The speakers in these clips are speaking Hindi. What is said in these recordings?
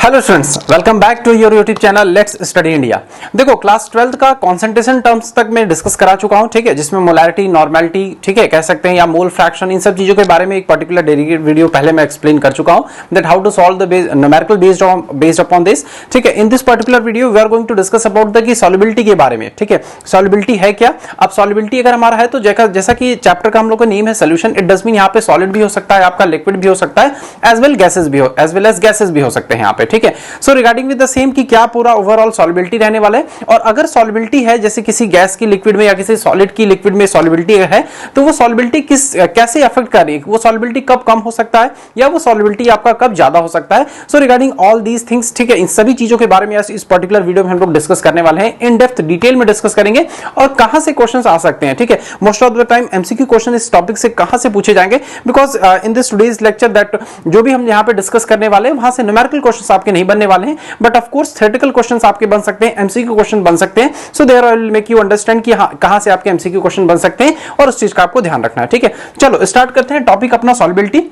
Hello students, welcome back to your YouTube channel let's study India. देखो क्लास 12th का कंसंट्रेशन टर्म्स तक मैं डिस्कस करा चुका हूं, ठीक है, जिसमें मोलैरिटी, नॉर्मेलिटी, ठीक है, कह सकते हैं, या मोल फ्रैक्शन, इन सब चीजों के बारे में एक पर्टिकुलर डेडिकेटेड वीडियो पहले मैं एक्सप्लेन कर चुका हूं that how to solve the numerical based upon this. ठीक है, in this particular video we are going to discuss about the की सॉल्युबिलिटी के बारे में। ठीक है, सॉल्युबिलिटी है क्या। अब सॉल्युबिलिटी अगर हमारा है तो जैसा कि चैप्टर का हम लोग का नेम है सोल्यूशन, इट डज मीन यहाँ पे सॉलिड भी हो सकता है, आपका लिक्विड भी हो सकता है, एज वेल एज गैसेस भी हो सकते हैं यहाँ पे। ठीक है, so regarding with the same कि क्या पूरा ओवरऑल सॉल्युबिलिटी रहने वाला है, और अगर सॉल्युबिलिटी है जैसे किसी गैस की लिक्विड में या किसी सॉलिड की लिक्विड में सॉल्युबिलिटी है, तो वो सॉल्युबिलिटी कैसे अफेक्ट कर रही है, वो सॉल्युबिलिटी कब कम हो सकता है या वो सॉल्युबिलिटी आपका कब ज्यादा हो सकता है। So regarding all these things, ठीक है, इन सभी चीजों के बारे में इस पर्टिकुलर वीडियो में हम लोग डिस्कस करने वाले हैं, इन डेप्थ डिटेल में डिस्कस करेंगे और कहां से क्वेश्चंस आ सकते हैं। ठीक है, most of the time MCQ question इस टॉपिक से कहां से पूछे जाएंगे, because in this today's lecture that जो भी हम यहां पे डिस्कस करने वाले हैं वहां से न्यूमेरिकल क्वेश्चंस आपके नहीं बनने वाले हैं, but of course theoretical questions आपके बन सकते हैं, एमसीक्यू क्वेश्चन बन सकते हैं। So there I will make you understand कि कहां से आपके एमसीक्यू क्वेश्चन बन सकते हैं और उस चीज का आपको ध्यान रखना है। ठीक है, चलो स्टार्ट करते हैं टॉपिक अपना सॉल्युबिलिटी।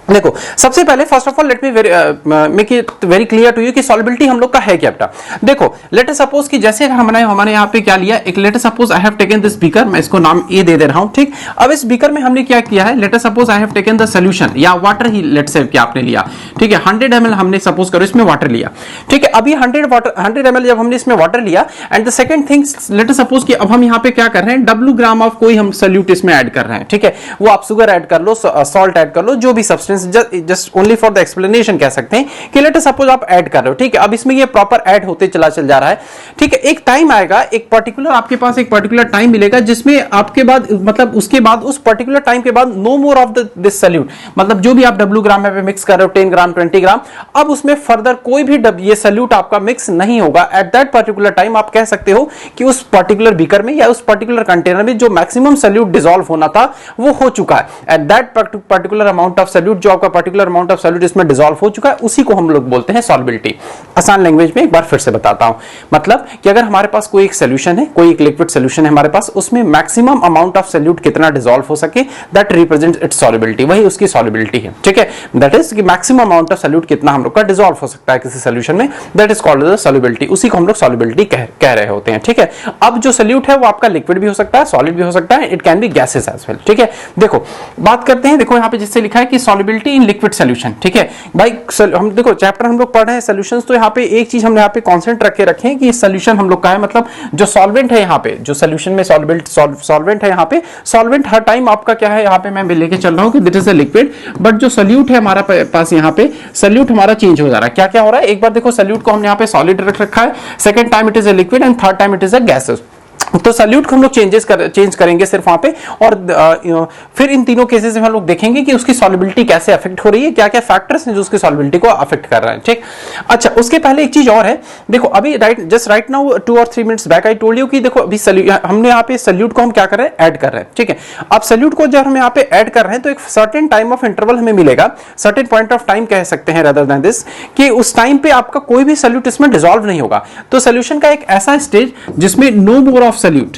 देखो सबसे पहले first of all let me make it very clear to you कि सॉल्युबिलिटी हम लोग का है क्या बेटा। देखो लेट अस सपोज कि जैसे हमारे यहाँ पे क्या लिया, एक late us suppose I have taken this beaker, मैं इसको नाम ए दे रहा हूं। ठीक, अब इस बीकर में हमने क्या किया है, late us suppose I have taken the solution या वाटर ही लेट से क्या आपने लिया। ठीक है, 100 ml हमने सपोज करो इसमें वाटर लिया। ठीक है, अभी 100 ml जब हमने इसमें वाटर लिया, and the second thing let us suppose कि अब हम यहाँ पे क्या कर रहे हैं, W ग्राम ऑफ कोई हम सोल्यूट इसमें ऐड कर रहे हैं। ठीक है, वो आप शुगर ऐड कर लो, सॉल्ट ऐड कर लो, जो भी substance, just only for the explanation कह सकते हैं कि लेट अस सपोज आप ऐड कर रहे हो। ठीक है, अब इसमें ये प्रॉपर ऐड होते चल जा रहा है। ठीक है, एक टाइम आएगा, एक पर्टिकुलर आपके पास एक पर्टिकुलर टाइम मिलेगा जिसमें आपके बाद मतलब उसके बाद उस पर्टिकुलर टाइम के बाद no more of this solute, मतलब जो भी आप W ग्राम में मिक्स कर रहे हो, 10 ग्राम 20 ग्राम, अब उसमें फर्दर कोई भी ये सोल्यूट आपका मिक्स नहीं होगा। एट दैट पर्टिकुलर टाइम आप कह सकते हो कि उस पर्टिकुलर बीकर में या उस पर्टिकुलर कंटेनर में जो मैक्सिमम सोल्यूट डिसॉल्व होना था वो हो चुका है। At that particular amount of solute, जो आपका पर्टिकुलर अमाउंट ऑफ सॉल्यूट इसमें डिसॉल्व हो चुका है, उसी को हम लोग बोलते हैं सॉल्युबिलिटी। आसान लैंग्वेज में एक बार फिर से बताता हूं, मतलब कि अगर हमारे पास कोई एक सॉल्यूशन है, कोई एक लिक्विड सॉल्यूशन है हमारे पास, उसमें मैक्सिमम अमाउंट ऑफ सॉल्यूट कितना डिसॉल्व हो सके, दैट रिप्रेजेंट्स इट्स सॉल्युबिलिटी, वही उसकी सॉल्युबिलिटी है। ठीक है, दैट इज कि मैक्सिमम अमाउंट ऑफ सॉल्यूट कितना हम लोग का डिसॉल्व हो सकता है किसी सॉल्यूशन में, that is called the solubility, उसी को हम लोग सॉल्युबिलिटी कह रहे होते हैं। ठीक है, अब जो सॉल्यूट है वो आपका लिक्विड भी हो सकता है, सॉलिड भी हो सकता है, it can be gases as well. ठीक है, देखो बात करते हैं, देखो यहां पे जिससे लिखा है कि सॉल्युबिलिटी इन लिक्विड सॉल्यूशन। ठीक है भाई, हम देखो चैप्टर हम लोग पढ़ रहे हैं सॉल्यूशंस, तो यहाँ पे एक चीज हमने यहाँ पे कॉन्सेंट्रेट रख के रखें कि सॉल्यूशन हम लोग का है, मतलब जो सॉल्वेंट है यहाँ पे, जो सॉल्यूशन में सॉल्वेंट है यहाँ पे, सॉल्वेंट हर टाइम आपका क्या है, यहाँ पे मैं लेके चल रहा हूँ कि this is a liquid, but जो सोल्यूट है हमारा पास यहाँ पे सोल्यूट हमारा चेंज हो जा रहा है। क्या क्या हो रहा है, एक बार देखो सोल्यूट को हमने यहाँ पे सॉलिड रख रखा है, second time it is a liquid and third time it is a gases. तो सॉल्यूट को हम लोग चेंज करेंगे सिर्फ वहां पे, और फिर इन तीनों केसेस में हम लोग देखेंगे कि उसकी सॉल्युबिलिटी कैसे अफेक्ट हो रही है, क्या क्या फैक्टर्स हैं जो उसकी सॉल्युबिलिटी को अफेक्ट कर रहे हैं। ठीक, अच्छा उसके पहले एक चीज और है, देखो अभी राइट नाउ 2 और 3 minutes back I told you कि देखो अभी हमने यहाँ पे सॉल्यूट को हम क्या कर रहे हैं, ऐड कर रहे हैं। ठीक है, अब सॉल्यूट को जब हम यहाँ पे ऐड कर रहे हैं तो एक सर्टेन टाइम ऑफ इंटरवल हमें मिलेगा, सर्टेन पॉइंट ऑफ टाइम कह सकते हैं रेदर देन दिस, कि उस टाइम पे आपका कोई भी सॉल्यूट इसमें डिसॉल्व नहीं होगा। तो सॉल्यूशन का एक ऐसा स्टेज जिसमें no more of solute,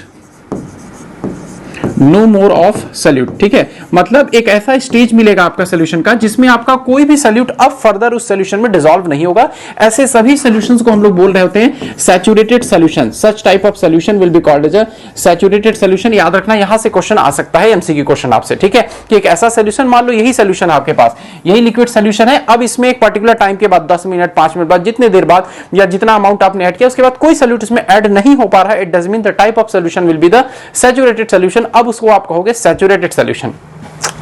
no more of solute. ठीक है, मतलब एक ऐसा स्टेज मिलेगा आपका सोल्यूशन का जिसमें आपका कोई भी सोल्यूट अब फर्दर उस सोल्यूशन में डिसॉल्व नहीं होगा। ऐसे सभी सॉल्यूशंस को हम लोग बोल रहे होते हैं saturated solution. Such type of solution will be called as a saturated solution. याद रखना, यहां से क्वेश्चन आ सकता है, एमसीक्यू क्वेश्चन आपसे। ठीक है, कि एक ऐसा सॉल्यूशन, मान लो यही सॉल्यूशन है आपके पास, यही लिक्विड सॉल्यूशन है, अब इसमें एक पर्टिकुलर टाइम के बाद 10 मिनट 5 मिनट बाद, जितने देर बाद या जितना अमाउंट आपने ऐड किया उसके बाद कोई सॉल्यूट इसमें ऐड नहीं हो पा रहा है, it does mean the type of solution will be the saturated solution. अब उसको आप कहोगे सैचुरेटेड सॉल्यूशन।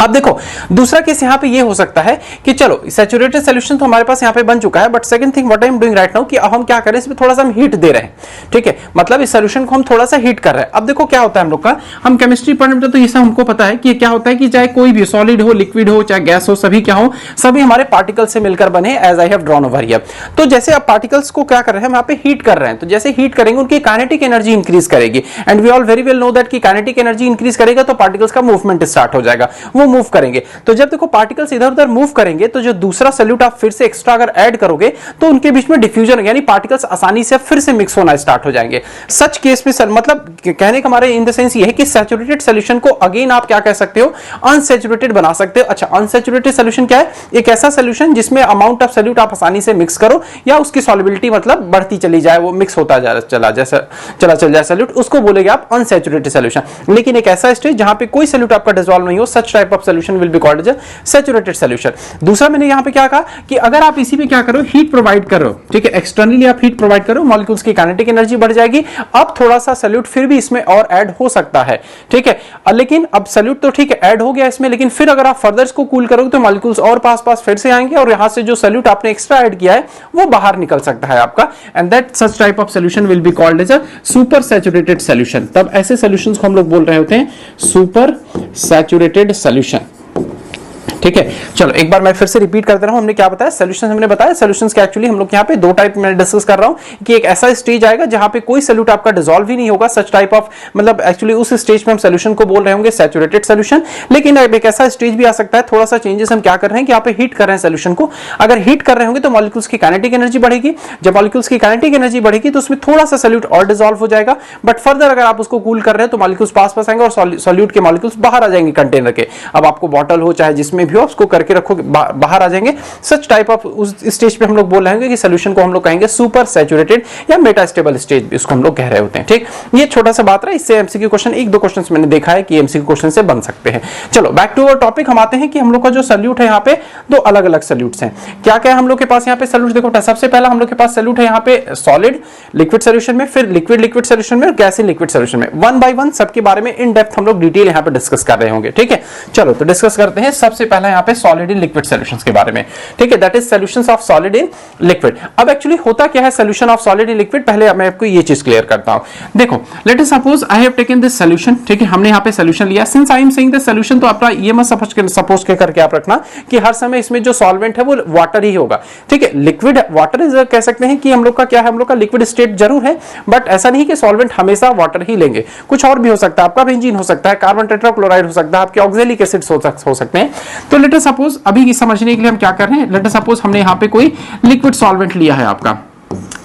अब देखो दूसरा केस यहां पे ये हो सकता है कि चलो सैचुरेटेड सॉल्यूशन तो हमारे पास यहां पे बन चुका है, but second thing what I am doing right now कि अब हम क्या करें, इसमें थोड़ा सा हम हीट दे रहे हैं। ठीक है, मतलब इस सॉल्यूशन को हम थोड़ा सा हीट कर रहे हैं। अब देखो क्या होता है हम लोग का, हम केमिस्ट्री पढ़ने में तो ये सब हमको पता है कि क्या होता है कि चाहे कोई भी सॉलिड हो, लिक्विड हो, चाहे गैस हो, सभी क्या हो, सभी हमारे पार्टिकल से मिलकर बने, as I have drawn over here. तो जैसे अब पार्टिकल्स को क्या कर रहे हैं, हम यहाँ पे हीट कर रहे हैं, तो जैसे हीट करेंगे उनकी काइनेटिक एनर्जी इंक्रीज करेगी, and we all very well know that कि काइनेटिक एनर्जी इंक्रीज करेगा तो पार्टिकल्स का मूवमेंट स्टार्ट हो जाएगा। वो मूव करेंगे। तो जब देखो पार्टिकल्स इधर उधर मूव करेंगे तो जो दूसरा सॉल्यूट आप फिर से एक्स्ट्रा अगर ऐड करोगे तो उनके बीच में डिफ्यूजन यानी पार्टिकल्स आसानी से फिर से मिक्स होना स्टार्ट हो जाएंगे। सच केस में मतलब कहने का हमारे इन द सेंस ये है कि सैचुरेटेड सॉल्यूशन को अगेन आप क्या कह सकते हो, अनसैचुरेटेड बना सकते हो। अच्छा, अनसैचुरेटेड सॉल्यूशन क्या है? एक ऐसा सॉल्यूशन जिसमें अमाउंट ऑफ सॉल्यूट आप आसानी से मिक्स करो या उसकी सॉल्युबिलिटी मतलब बढ़ती चली जाए, वो मिक्स होता चल जाए सॉल्यूट, उसको बोलेंगे आप अनसैचुरेटेड सॉल्यूशन। लेकिन एक ऐसा स्टेज जहां पे कोई सॉल्यूट आपका डिसॉल्व नहीं हो, such type of solution will be called as saturated solution. दूसरा मैंने यहां पे क्या कहा कि अगर आप इसी में क्या करो, हीट प्रोवाइड करो, ठीक है, एक्सटर्नली आप हीट प्रोवाइड करो, मॉलिक्यूल्स की काइनेटिक एनर्जी बढ़ जाएगी। अब थोड़ा सा सॉल्यूट फिर भी इसमें और ऐड हो सकता है, ठीक है, लेकिन अब सॉल्यूट तो ठीक है ऐड हो गया इसमें, लेकिन फिर अगर आप फर्दर इसको कूल करोगे तो मॉलिक्यूल्स और पास फिर से आएंगे और यहां से जो सॉल्यूट आपने एक्स्ट्रा ऐड किया है वो बाहर निकल सकता है आपका, and that such type of solution will be called as a super saturated solution. तब ऐसे सॉल्यूशंस को हम लोग बोल रहे होते हैं सुपर सैचुरेटेड सॉल्यूशन, ठीक है। चलो एक बार मैं फिर से रिपीट कर दे रहा हूं, हमने क्या बताया, सॉल्यूशंस हमने बताया, सॉल्यूशंस के एक्चुअली हम लोग यहां पे दो टाइप में डिस्कस कर रहा हूं कि एक ऐसा स्टेज आएगा जहां पे कोई सॉल्यूट आपका डिसॉल्व ही नहीं होगा, सच टाइप ऑफ मतलब एक्चुअली उस स्टेज में हम सॉल्यूशन को बोल रहे होंगे सैचुरेटेड सॉल्यूशन। लेकिन एक ऐसा स्टेज भी आ सकता है, थोड़ा सा चेंजेस हम क्या कर रहे हैं कि यहां पे हीट कर रहे हैं सॉल्यूशन को, अगर हीट कर रहे होंगे तो मॉलिक्यूल्स की काइनेटिक एनर्जी बढ़ेगी, जब मॉलिक्यूल्स की काइनेटिक एनर्जी बढ़ेगी तो उसमें थोड़ा सा सॉल्यूट और डिसॉल्व हो जाएगा, बट फर्दर अगर आप उसको कूल कर रहे हैं तो मॉलिक्यूल्स पास आएंगे और सॉल्यूट के मॉलिक्यूल्स बाहर आ जाएंगे कंटेनर के। अब आपको बॉटल हो चाहे जिसमें भी हो उसको करके रखो, बाहर आ जाएंगे। सच टाइप ऑफ उस स्टेज पे हम लोग बोल रहे हैं कि सॉल्यूशन को हम लोग कहेंगे सुपर सैचुरेटेड या मेटास्टेबल स्टेज भी इसको हम लोग कह रहे होते हैं, ठीक। ये छोटा सा बात रहा, इससे एमसीक्यू क्वेश्चन एक दो क्वेश्चंस मैंने देखा है कि एमसीक्यू क्वेश्चन से बन सकते हैं। चलो बैक टू अवर टॉपिक, हम आते हैं कि हम लोग का जो सॉल्यूट है यहाँ पे दो अलग अलग सॉल्यूट्स हैं। क्या क्या हम लोग के पास यहाँ पे सॉल्यूट, देखो सबसे पहला हम लोग के पास सॉल्यूट है यहाँ पे सॉलिड लिक्विड सॉल्यूशन में, फिर लिक्विड सॉल्यूशन में और गैस इन लिक्विड सॉल्यूशन में। वन बाय वन सबके बारे में इन डेप्थ हम लोग डिटेल यहाँ पे डिस्कस कर रहे होंगे, ठीक है। चलो तो डिस्कस करते हैं सबसे पहला यहाँ पे सॉलिड इन लिक्विड सॉल्यूशंस के बारे में, ठीक है, that is solutions of solid in liquid. अब एक्चुअली होता क्या है solution of solid in liquid, पहले मैं आपको ये चीज क्लियर करता हूं। देखो late us suppose I have taken this solution, ठीक है, हमने यहाँ पे सॉल्यूशन लिया। Since I am saying this solution, तो आपका ये मत सपोज के करके आप रखना कि हर समय इसमें जो सॉल्वेंट है वो वाटर ही होगा, ठीक है। लिक्विड वाटर इज कह सकते हैं कि हम लोग का क्या है, हम लोग का लिक्विड स्टेट जरूर है, बट ऐसा नहीं कि सॉल्वेंट हमेशा वाटर ही लेंगे, कुछ और भी हो सकता है, आपका बेंजीन हो सकता है, कार्बन टेट्राक्लोराइड हो सकता है, आपके ऑक्सैलिक एसिड्स हो सकते हैं। तो लेट अस सपोज अभी समझने के लिए हम क्या कर रहे हैं, लेट अस सपोज हमने यहाँ पे कोई लिक्विड सॉल्वेंट लिया है आपका।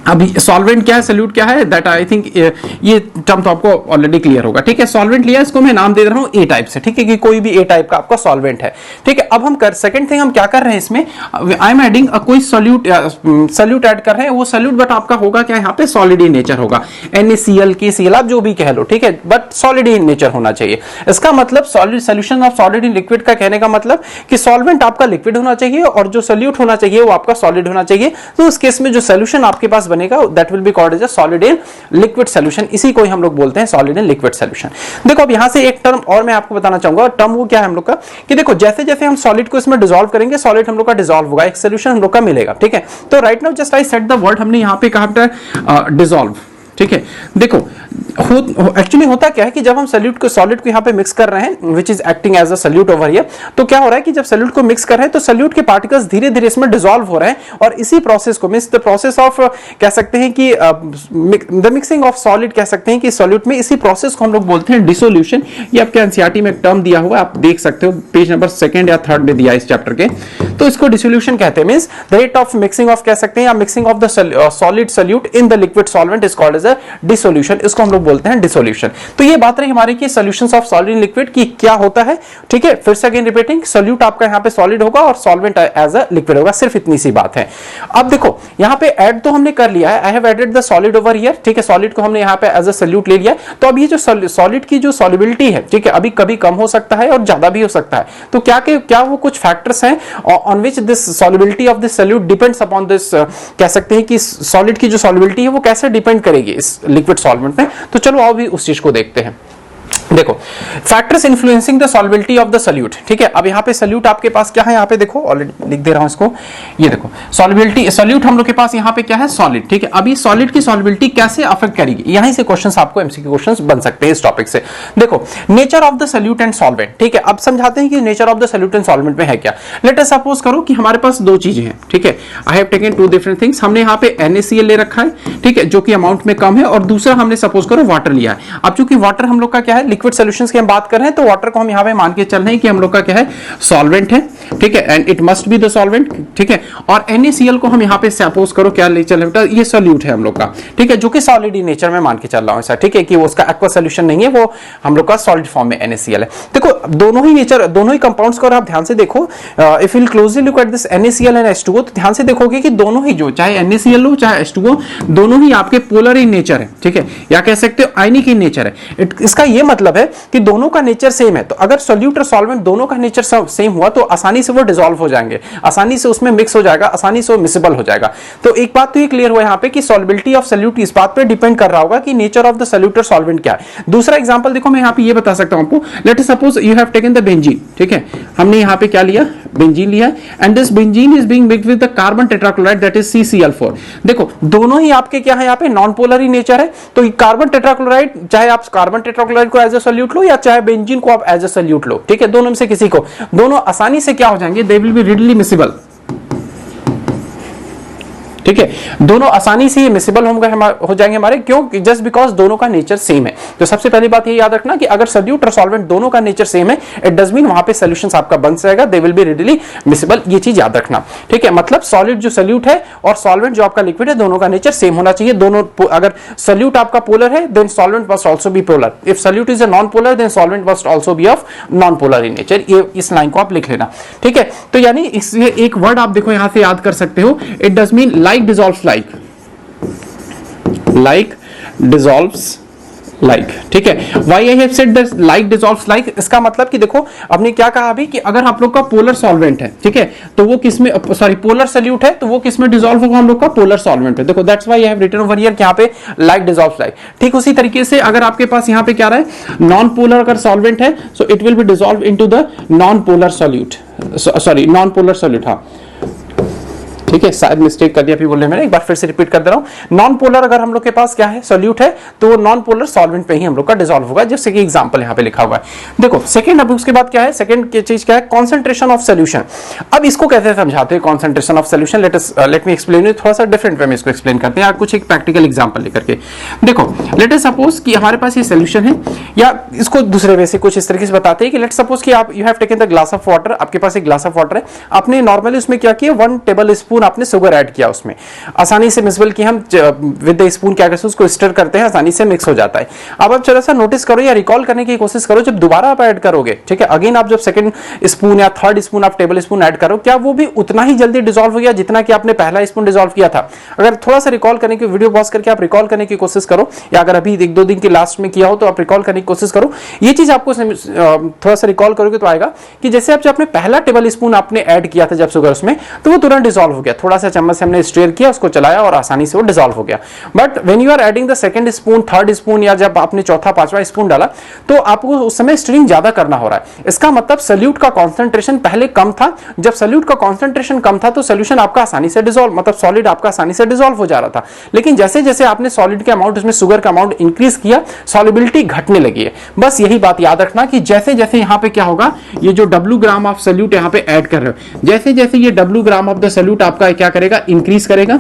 अभी सॉल्वेंट क्या है, सॉल्यूट क्या है, दैट आई थिंक ये टर्म तो आपको ऑलरेडी क्लियर होगा, ठीक है। सॉल्वेंट लिया, इसको मैं नाम दे रहा हूं ए टाइप से, ठीक है, कि कोई भी ए टाइप का आपका सॉल्वेंट है, ठीक है। अब हम सेकंड थिंग हम क्या कर रहे हैं इसमें, आई एम एडिंग कोई सॉल्यूट ऐड कर रहे हैं, वो सॉल्यूट बट आपका होगा क्या, यहाँ पे सॉलिड इन नेचर होगा, NaCl KCl आप जो भी कह लो, ठीक है, बट सॉलिड इन नेचर होना चाहिए। इसका मतलब solution of solid in liquid का कहने का मतलब कि सॉल्वेंट आपका लिक्विड होना चाहिए और जो सॉल्यूट होना चाहिए वो आपका सॉलिड होना चाहिए। तो उस केस में जो सॉल्यूशन आपके पास बनेगा that will be called as a solid in liquid solution, इसी को ही हम लोग बोलते हैं सॉलिड इन लिक्विड सॉल्यूशन। देखो अब यहां से एक टर्म और मैं आपको बताना चाहूंगा, टर्म वो क्या है हम लोग का, कि देखो जैसे जैसे हम सॉलिड को इसमें डिसॉल्व करेंगे सॉलिड हम लोग का डिसॉल्व होगा, एक सॉल्यूशन हम लोग का मिलेगा, ठीक है। तो right now just I said the word, हमने यहां पे कहा डिसॉल्व, ठीक है। देखो एक्चुअली होता क्या है कि जब हम सॉल्यूट को सॉलिड को यहाँ पे मिक्स कर रहे हैं which is acting as a solute over here, तो क्या हो रहा है कि जब सॉल्यूट को मिक्स कर रहे हैं तो सॉल्यूट के पार्टिकल्स धीरे धीरे इसमें डिसॉल्व हो रहे हैं, और इसी प्रोसेस को मींस द प्रोसेस ऑफ कह सकते हैं कि द मिक्सिंग ऑफ सॉलिड कह सकते हैं कि सॉल्यूट में, इसी प्रोसेस को हम लोग बोलते हैं डिसोल्यूशन। ये आपके एनसीईआरटी में एक टर्म दिया हुआ आप देख सकते हो, पेज नंबर 2 या 3 में दिया इस चैप्टर के, तो इसको डिसोल्यूशन कहते हैं। Means the rate of mixing of कह सकते हैं या mixing of the solid solute in the liquid solvent is called as a dissolution, इसको हम लोग बोलते हैं डिसोल्यूशन। तो ये बात रही हमारी कि solutions of solid in liquid की क्या होता है, ठीक है। फिर से अगेन रिपीटिंग, सॉल्यूट आपका यहाँ पे सॉलिड होगा और सॉल्वेंट एज अ लिक्विड होगा, सिर्फ इतनी सी बात है। अब देखो यहाँ पे ऐड तो हमने कर लिया है, I have added the solid over here, ठीक है, सॉलिड को हमने यहाँ पे एज अ सॉल्यूट ले लिया। तो अब ये जो सॉलिड की जो सॉल्युबिलिटी है, ठीक है, अभी कभी कम हो सकता है और ज्यादा भी हो सकता है। तो क्या वो कुछ फैक्टर्स हैं on which this solubility of this solute depends upon this, कह सकते हैं कि सॉलिड की जो सॉल्युबिलिटी है वो कैसे डिपेंड करेगी इस लिक्विड सॉल्वेंट में। तो चलो आओ भी उस चीज को देखते हैं। देखो factors influencing the solubility of the solute, ठीक है। अब यहाँ पे सॉल्यूट आपके पास क्या है, यहाँ पे देखो ऑलरेडी लिख दे रहा हूं इसको, ये देखो सॉल्युबिलिटी सॉल्यूट हम लोग के पास यहाँ पे क्या है, सॉलिड, ठीक है। अभी सॉलिड की सॉल्युबिलिटी कैसे अफेक्ट करेगी, यहीं से क्वेश्चंस आपको एमसीक्यू क्वेश्चंस बन सकते हैं इस टॉपिक से। देखो nature of the solute and solvent, ठीक है। अब समझाते हैं कि nature of the solute and solvent में है क्या। लेट अस सपोज करो कि हमारे पास दो चीजें हैं, ठीक है, I have taken two different things. हमने यहाँ पे NaCl ले रखा है, ठीक है, जो कि अमाउंट में कम है, और दूसरा हमने सपोज करो वाटर लिया है। अब चूंकि वाटर हम लोग का क्या है, लिक्विड सॉल्यूशंस की हम बात कर रहे हैं तो वाटर को हम यहाँ पे मान के चल रहे हैं कि हम लोग का क्या है, सॉल्वेंट है, ठीक है, and it must be the solvent, ठीक है। और NaCl को हम यहाँ पे सपोज करो क्या ले चल रहा है, ये सॉल्यूट है हम लोग का, ठीक है, जो कि सॉलिड नेचर में मान के चल रहा हूं ऐसा, ठीक है, कि वो उसका एक्वा सॉल्यूशन नहीं है, वो हम लोग का सॉलिड फॉर्म में NaCl है। देखो दोनों ही नेचर, दोनों ही कंपाउंड्स को आप ध्यान से देखो, if you closely look at this NaCl and H2O, तो ध्यान से देखोगे कि दोनों ही, जो चाहे NaCl हो चाहे H2O, दोनों ही आपके पोलर इन नेचर है, ठीक है, या कह सकते हो आयनिक इन नेचर है। इसका ये मतलब है कि दोनों का नेचर सेम है, तो अगर सॉल्यूट और सॉल्वेंट दोनों का नेचर सेम हुआ तो आसानी से वो डिसॉल्व हो जाएंगे, आसानी से उसमें मिक्स हो जाएगा, आसानी से वो मिसिबल हो जाएगा। तो एक बात तो ये क्लियर हुआ यहाँ पे कि सॉल्युबिलिटी ऑफ सॉल्यूट इस बात पे डिपेंड कर रहा होगा कि नेचर ऑफ द सॉल्यूट और सॉल्वेंट क्या है। दूसरा एग्जांपल देखो, मैं यहाँ पे ये बता सकता हूं आपको, late us suppose you have taken the benzene, ठीक है, हमने यहाँ पे क्या लिया, बेंजीन लिया, and this benzene is being mixed with the carbon tetrachloride that is CCl4। देखो दोनों ही आपके क्या है, यहाँ पे नॉन पोलर ही नेचर है, तो कार्बन टेट्राक्लोराइड, चाहे आप कार्बन टेट्राक्लोराइड को एज अ सॉल्यूट लो या चाहे बेंजीन को आप एज अ सॉल्यूट लो, ठीक है, दोनों में से किसी को, दोनों आसानी से क्या हो जाएंगे, they will be readily miscible, ठीक है, दोनों आसानी से ये मिसिबल हो जाएंगे हमारे, क्यों, जस्ट बिकॉज दोनों का नेचर सेम है। तो सबसे पहली बात ये याद रखना कि अगर सॉल्यूट और सॉल्वेंट दोनों का नेचर सेम है, इट डज मीन वहां पे सॉल्यूशंस आपका बन जाएगा, दे विल बी रेडिली मिसिबल, ये चीज याद रखना, ठीक है। मतलब सॉलिड जो सॉल्यूट है और सॉल्वेंट जो आपका लिक्विड है, दोनों का नेचर सेम होना चाहिए। दोनों, अगर सॉल्यूट आपका पोलर है then solvent must also be polar, if solute is a non polar then solvent must also be of non polar in nature. ये इस लाइन को आप लिख लेना, ठीक है। तो यानी इसलिए एक वर्ड आप देखो यहां से याद कर सकते हो, it does mean like dissolves like, like dissolves like, ठीक है। Why I have said that like dissolves like, इसका मतलब कि देखो आपने क्या कहा अभी कि अगर आप लोग का पोलर सॉल्वेंट है, ठीक है, तो वो किसमें, सॉरी पोलर सॉल्यूट है, तो वो किसमें डिसॉल्व होगा, हम लोग का पोलर सॉल्वेंट है। देखो that's why I have written over here कि यहाँ पे like dissolves like। ठीक उसी तरीके से अगर आपके पास यहाँ पे क्या रहा है, नॉन पोलर अगर सॉल्वेंट है, so it will B dissolve into the non polar solute, sorry non polar solute, हाँ ठीक है, शायद मिस्टेक कर दिया अभी बोलने में, एक बार फिर से रिपीट कर दे रहा हूं। नॉन पोलर अगर हम लोग के पास क्या है, सॉल्यूट है, तो वो नॉन पोलर सॉल्वेंट पे ही हम लोग का डिसॉल्व होगा, जैसे कि एग्जांपल यहां पे लिखा हुआ है। देखो सेकंड, अब उसके बाद क्या है, सेकंड की चीज क्या है, कंसंट्रेशन ऑफ सॉल्यूशन। अब इसको कैसे समझाते हैं concentration of solution, let me explain it, थोड़ा सा डिफरेंट वे में इसको एक्सप्लेन करते हैं, कुछ एक प्रैक्टिकल एग्जांपल लेकर के। देखो लेट अस सपोज कि हमारे पास ये सॉल्यूशन है, या इसको दूसरे वे से कुछ इस तरीके से बताते हैं कि लेट सपोज कि आप, you have taken the glass of water, आपके पास एक ग्लास ऑफ वाटर है, आपने नॉर्मली उसमें क्या किया, 1 टेबल स्पून आपने शुगर ऐड किया उसमें, आसानी से मिक्सबल की हम विद द स्पून क्या करते हैं, उसको स्टर करते हैं, आसानी से मिक्स हो जाता है। अब आप थोड़ा सा नोटिस करो या रिकॉल करने की कोशिश करो, जब दोबारा आप ऐड करोगे, ठीक है, अगेन आप जब सेकंड स्पून या थर्ड स्पून आप टेबल स्पून ऐड करो, क्या वो भी उतना ही जल्दी डिसॉल्व हो गया जितना कि आपने पहला स्पून डिसॉल्व किया था? अगर थोड़ा सा रिकॉल करने की, वीडियो पॉज करके आप रिकॉल करने की कोशिश करो, या अगर अभी 1-2 दिन के लास्ट में किया हो तो आप रिकॉल करने की कोशिश करो। ये चीज आपको थोड़ा सा रिकॉल करोगे तो आएगा कि जैसे आप, जब आपने पहला टेबल स्पून आपने ऐड किया था जब शुगर उसमें, तो वो तुरंत डिसॉल्व हो गया, थोड़ा सा चम्मच से हमने स्टीयर किया, उसको चलाया और आसानी से वो डिसॉल्व हो गया। But when you are adding the second spoon, third spoon, या जब आपने चौथा पांचवा स्पून डाला, तो आपको उस समय स्टीरिंग ज्यादा करना हो रहा है। इसका मतलब सॉल्यूट का कंसंट्रेशन पहले कम था, जब सॉल्यूट का कंसंट्रेशन कम था तो सॉल्यूशन आपका आसानी से डिसॉल्व, मतलब सॉलिड आपका आसानी से डिसॉल्व हो जा रहा था। लेकिन जैसे जैसे आपने सॉलिड के अमाउंट, उसमें शुगर का अमाउंट इंक्रीज किया, सॉल्युबिलिटी घटने लगी है। बस यही बात याद रखना कि जैसे जैसे यहां पे क्या होगा, ये जो W ग्राम ऑफ सॉल्यूट यहां पे ऐड कर रहे हो, जैसे जैसे ये W gram of the solute आपका क्या करेगा, इंक्रीज करेगा।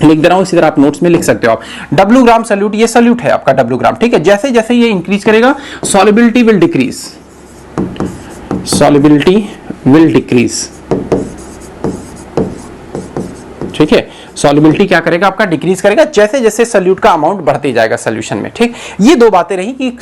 लिख दे रहा हूं, इसी तरह आप नोट्स में लिख सकते हो आप, W ग्राम सॉल्यूट, ये सॉल्यूट है आपका W ग्राम, ठीक है, जैसे जैसे ये इंक्रीज करेगा, solubility will decrease, solubility will decrease, ठीक है, सॉल्युबिलिटी क्या करेगा आपका, डिक्रीज करेगा, जैसे जैसे सॉल्यूट का अमाउंट बढ़ते जाएगा सॉल्यूशन में। ठीक, ये दो बातें रही कि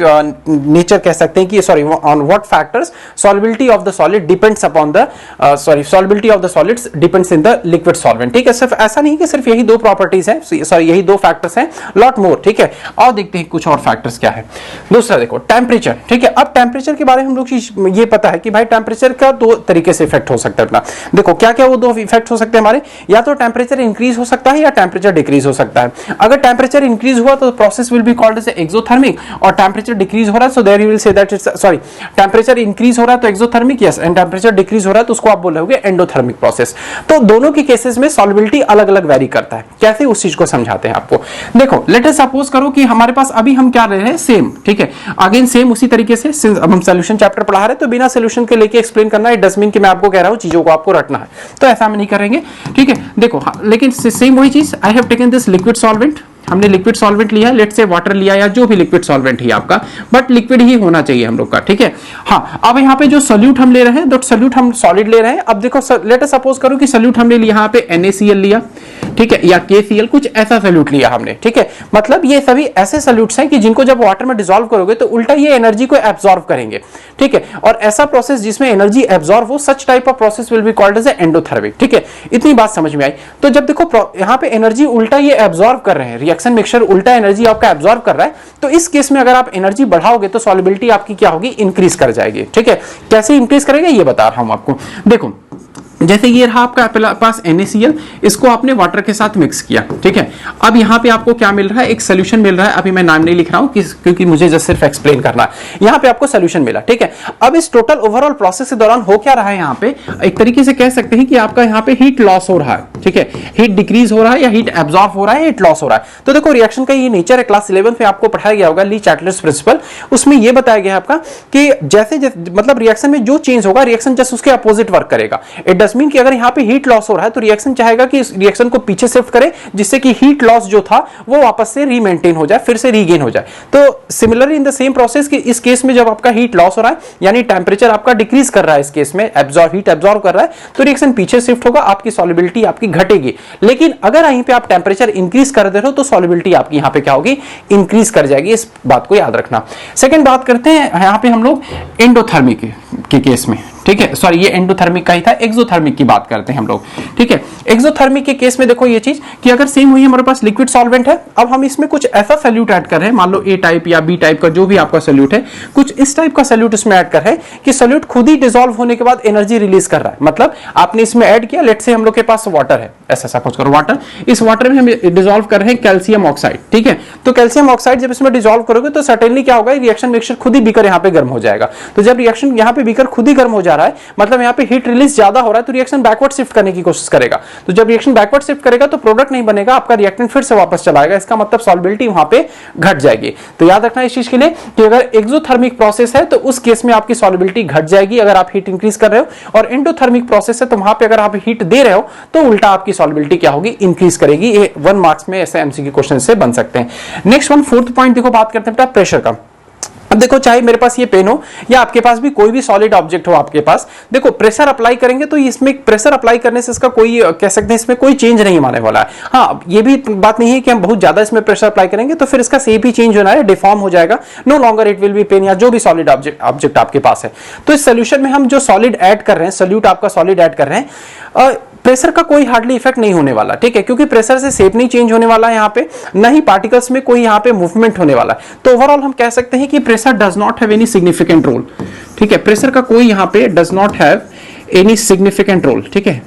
नेचर कह सकते हैं कि, sorry, on what factors solubility of the solid depends upon the, sorry, solubility of the solids depends in the liquid solvent. ठीक है, सिर्फ ऐसा नहीं कि सिर्फ यही दो प्रॉपर्टीज हैं, सॉरी यही दो फैक्टर्स हैं, लॉट मोर। ठीक है, और देखते हैं कुछ और फैक्टर्स क्या है। दूसरा देखो टेम्परेचर। ठीक है, अब टेम्परेचर के बारे में हम लोग ये पता है कि भाई टेम्परेचर का दो तरीके से इफेक्ट हो सकता है अपना। देखो क्या क्या वो दो इफेक्ट हो सकते हैं हमारे, या तो टेम्परेचर इंक्रीज हो सकता है या टेम्परेचर डिक्रीज हो सकता है। अगर टेम्परेचर इंक्रीज हुआ तो process will be called as exothermic, और टेम्परेचर डिक्रीज हो रहा है so there you will say that it's, sorry, temperature increase हो रहा है तो exothermic, yes, and temperature decrease हो रहा है तो उसको आप बोलोगे एंडोथर्मिक प्रोसेस। तो दोनों की केसेस में सॉल्युबिलिटी अलग अलग वेरी करता है। कैसे, उस चीज को समझाते हैं आपको। देखो लेट अस सपोज करो कि हमारे पास अभी हम क्या रहे हैं, सेम, ठीक है, अगेन सेम उसी तरीके से, अब हम सॉल्यूशन चैप्टर पढ़ा रहे हैं तो बिना सॉल्यूशन के लेके एक्सप्लेन करना है, डजमीन कि मैं आपको कह रहा हूं चीजों को आपको रटना है, तो ऐसा हम नहीं करेंगे। ठीक है, देखो लेकिन सेम वही चीज, आई have taken this liquid solvent, हमने लिक्विड सॉल्वेंट लिया, लेट से वाटर लिया या जो भी लिक्विड सॉल्वेंट ही आपका, बट लिक्विड ही होना चाहिए हम लोग का, ठीक है। हाँ, अब यहाँ पे जो सोल्यूट हम ले रहे हैं, तो सोल्यूट हम सॉलिड ले रहे हैं। अब देखो लेट अस सपोज करो कि सोल्यूट हमने लिया यहाँ पे NaCl लिया, ठीक है, या KCl, कुछ ऐसा सोल्यूट लिया हमने, ठीक है। मतलब ये सभी ऐसे सोल्यूट्स हैं कि जिनको जब वाटर में डिसॉल्व करोगे तो उल्टा ये एनर्जी को एब्जॉर्व करेंगे, ठीक है। और ऐसा प्रोसेस जिसमें एनर्जी एब्जॉर्व हो, such type of process will be called as endothermic, ठीक है। इतनी बात समझ में आई। तो जब देखो यहाँ पे एनर्जी उल्टा ये एब्जॉर्व कर रहे हैं, रिएक्शन मिक्सचर उल्टा एनर्जी आपका एब्जॉर्व कर रहा है, तो इस केस में अगर आप एनर्जी बढ़ाओगे तो सॉल्युबिलिटी आपकी क्या होगी, इंक्रीज कर जाएगी, ठीक है। कैसे इंक्रीज करेगा ये बता रहा हूं आपको। देखो जैसे ये रहा आपका पास NaCl, इसको आपने वाटर के साथ मिक्स किया, ठीक है। अब यहाँ पे आपको क्या मिल रहा है, एक सोल्यूशन मिल रहा है। अभी मैं नाम नहीं लिख रहा हूं क्योंकि मुझे जस्ट सिर्फ एक्सप्लेन करना है। यहाँ पे आपको सोल्यूशन मिला, ठीक है। अब इस टोटल ओवरऑल प्रोसेस के दौरान हो क्या रहा है, यहाँ पे एक तरीके से कह सकते हैं कि आपका यहाँ पे हीट लॉस हो रहा है, ठीक है। हीट डिक्रीज हो रहा है या हीट एब्जॉर्ब हो रहा है, हीट लॉस हो रहा है। तो देखो रिएक्शन का ये नेचर है, क्लास 11 में आपको पढ़ाया गया होगा ली-चाटलर्स प्रिंसिपल, उसमें ये बताया गया है आपका कि जैसे मतलब रिएक्शन में जो चेंज होगा, रिएक्शन जस्ट उसके अपोजिट वर्क करेगा। इट डज मीन कि अगर यहाँ पे हीट लॉस हो रहा है तो रिएक्शन चाहेगा कि इस रिएक्शन को पीछे शिफ्ट करे, जिससे कि हीट लॉस जो था वो वापस से रीमेंटेन हो जाए, फिर से रीगेन हो जाए। तो similarly in the same process कि इस केस में जब आपका हीट लॉस हो रहा है, यानी टेंपरेचर आपका डिक्रीज कर रहा है, इस केस में हीट एब्जॉर्ब कर रहा है, तो रिएक्शन पीछे शिफ्ट होगा, आपकी सॉल्युबिलिटी आपकी घटेगी। लेकिन अगर यहीं पे आप टेंपरेचर इंक्रीज कर दे रहे हो तो सॉल्युबिलिटी आपकी यहाँ पे क्या होगी, इंक्रीज कर जाएगी। इस बात को याद रखना। सेकेंड बात करते हैं यहाँ पे हम लोग एंडोथर्मिक के केस में, ठीक है। सॉरी, ये एंडोथर्मिक का ही था, एक्सोथर्मिक की बात करते हैं हम लोग, ठीक है। एक्सोथर्मिक के केस में देखो ये चीज कि अगर सेम हुई हमारे पास लिक्विड सॉल्वेंट है, अब हम इसमें कुछ ऐसा सोल्यूट ऐड कर रहे हैं, मान लो A टाइप या B टाइप का जो भी आपका सोल्यूट है, कुछ इस टाइप का सोल्यूट इसमें ऐड कर रहे हैं कि सोल्यूट खुद ही डिसॉल्व होने के बाद एनर्जी रिलीज कर रहा है। मतलब आपने इसमें ऐड किया, लेट से हम लोग के पास वाटर है, ऐसा सपोज करो वाटर, इस वाटर में हम डिसॉल्व कर रहे हैं कैल्शियम ऑक्साइड, ठीक है। तो कैल्शियम ऑक्साइड जब इसमें डिसॉल्व करोगे तो सर्टेनली क्या होगा, रिएक्शन मिक्सचर खुद ही बीकर यहाँ पे गर्म हो जाएगा। तो जब रिएक्शन यहाँ पे बीकर खुद ही गर्म हो जा रहा है, मतलब यहाँ पे हीट रिलीज ज्यादा हो रहा है, तो रिएक्शन बैकवर्ड शिफ्ट करने की कोशिश करेगा। तो जब रिएक्शन बैकवर्ड शिफ्ट करेगा तो प्रोडक्ट नहीं बनेगा, आपका रिएक्टेंट फिर से वापस चला आएगा। इसका मतलब सॉल्युबिलिटी वहां पे घट जाएगी। तो याद रखना इस चीज के लिए कि अगर एक्सोथर्मिक प्रोसेस है तो उस केस में आपकी सॉल्युबिलिटी घट जाएगी अगर आप हीट इंक्रीज कर रहे हो, और एंडोथर्मिक प्रोसेस है तो वहां पे अगर आप हीट दे रहे हो तो उल्टा आपकी सॉल्युबिलिटी क्या होगी, इंक्रीज करेगी। ये 1 मार्क्स में ऐसे एमसीक्यू क्वेश्चन से बन सकते हैं। नेक्स्ट वन, फोर्थ पॉइंट देखो, बात करते हैं प्रेशर का। अब देखो चाहे मेरे पास ये पेन हो या आपके पास भी कोई भी सॉलिड ऑब्जेक्ट हो आपके पास, देखो प्रेशर अप्लाई करेंगे तो इसमें प्रेशर अप्लाई करने से इसका कोई कह सकते हैं इसमें कोई चेंज नहीं आने वाला है। हाँ, ये भी बात नहीं है कि हम बहुत ज्यादा इसमें प्रेशर अप्लाई करेंगे तो फिर इसका शेप ही चेंज होना है, डिफॉर्म हो जाएगा, no longer it will be pen, या जो भी सॉलिड ऑब्जेक्ट आपके पास है। तो इस सोल्यूशन में हम जो सॉलिड ऐड कर रहे हैं, सोल्यूट आपका सॉलिड ऐड कर रहे हैं, प्रेशर का कोई हार्डली इफेक्ट नहीं होने वाला, ठीक है, क्योंकि प्रेशर से शेप नहीं चेंज होने वाला है यहाँ पे, न ही पार्टिकल्स में कोई यहाँ पे मूवमेंट होने वाला है। तो ओवरऑल हम कह सकते हैं कि pressure does not have any significant role, ठीक है। प्रेशर का कोई यहाँ पे does not have any significant role, ठीक है।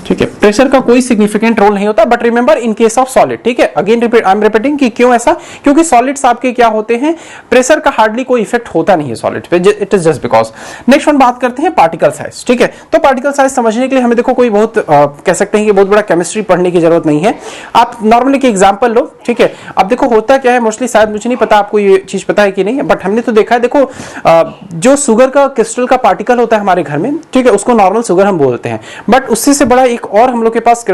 ठीक है, प्रेशर का कोई सिग्निफिकेंट रोल नहीं होता, but remember in case of solid, ठीक है। Again repeat, I am repeating कि क्यों ऐसा, क्योंकि सॉलिड्स आपके क्या होते हैं, प्रेशर का हार्डली कोई इफेक्ट होता नहीं है सॉलिड पे, it is just because. Next one बात करते हैं पार्टिकल साइज, ठीक है। तो पार्टिकल साइज समझने के लिए हमें देखो कोई बहुत कह सकते हैं कि बहुत बड़ा केमिस्ट्री पढ़ने की जरूरत नहीं है। आप नॉर्मली एक एग्जाम्पल लो, ठीक है। अब देखो होता क्या है, मोस्टली शायद मुझे नहीं पता आपको ये चीज पता है कि नहीं, बट हमने तो देखा है, देखो जो शुगर का क्रिस्टल का पार्टिकल होता है हमारे घर में, ठीक है, उसको नॉर्मल शुगर हम बोलते हैं, बट उससे से बड़ा एक और हम लोग के पास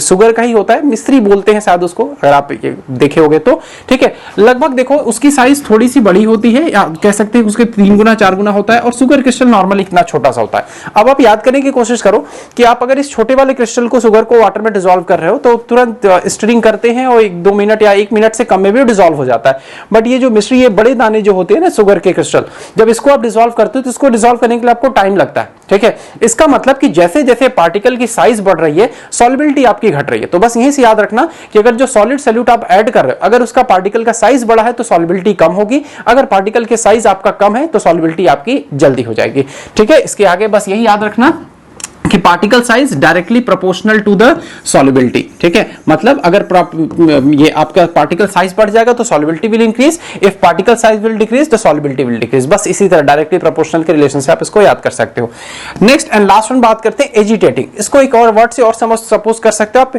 शुगर का ही होता है, मिश्री बोलते हैं शायद उसको, अगर आप देखे होंगे तो, ठीक है। लगभग देखो उसकी साइज थोड़ी सी बड़ी होती है, या कह सकते हैं उसके 3 गुना 4 गुना होता है, और शुगर क्रिस्टल नॉर्मली इतना छोटा सा होता है। अब आप याद करने की कोशिश करो कि आप अगर इस छोटे वाले क्रिस्टल को, शुगर को वाटर में डिसॉल्व कर रहे हो तो तुरंत स्टिरिंग करते हैं और 1-2 मिनट या 1 मिनट से कम में भी डिसॉल्व हो जाता है। बट ये जो मिश्री, ये बड़े दाने जो होते हैं ना शुगर के क्रिस्टल, जब इसको आप डिसॉल्व करते हो तो इसको डिसॉल्व करने के लिए आपको टाइम लगता है, ठीक है। इसका मतलब कि जैसे जैसे पार्टिकल की साइज बढ़ रही है, सॉल्युबिलिटी आपकी घट रही है। तो बस यहीं से याद रखना कि अगर जो सॉलिड सोल्यूट आप ऐड कर रहे हो, अगर उसका पार्टिकल का साइज बड़ा है तो सॉल्युबिलिटी कम होगी, अगर पार्टिकल के साइज आपका कम है तो सॉल्युबिलिटी आपकी जल्दी हो जाएगी, ठीक है। इसके आगे बस यही याद रखना कि particle size directly proportional to the solubility, ठीक है। मतलब अगर ये आपका पार्टिकल साइज बढ़ जाएगा तो solubility will increase, if particle size will decrease the solubility will decrease. बस इसी तरह डायरेक्टली प्रोपोर्शनल के रिलेशन से आप इसको याद कर सकते हो। नेक्स्ट एंड लास्ट वन बात करते हैं एजिटेटिंग। इसको एक और वर्ड से और सपोज कर सकते हो आप,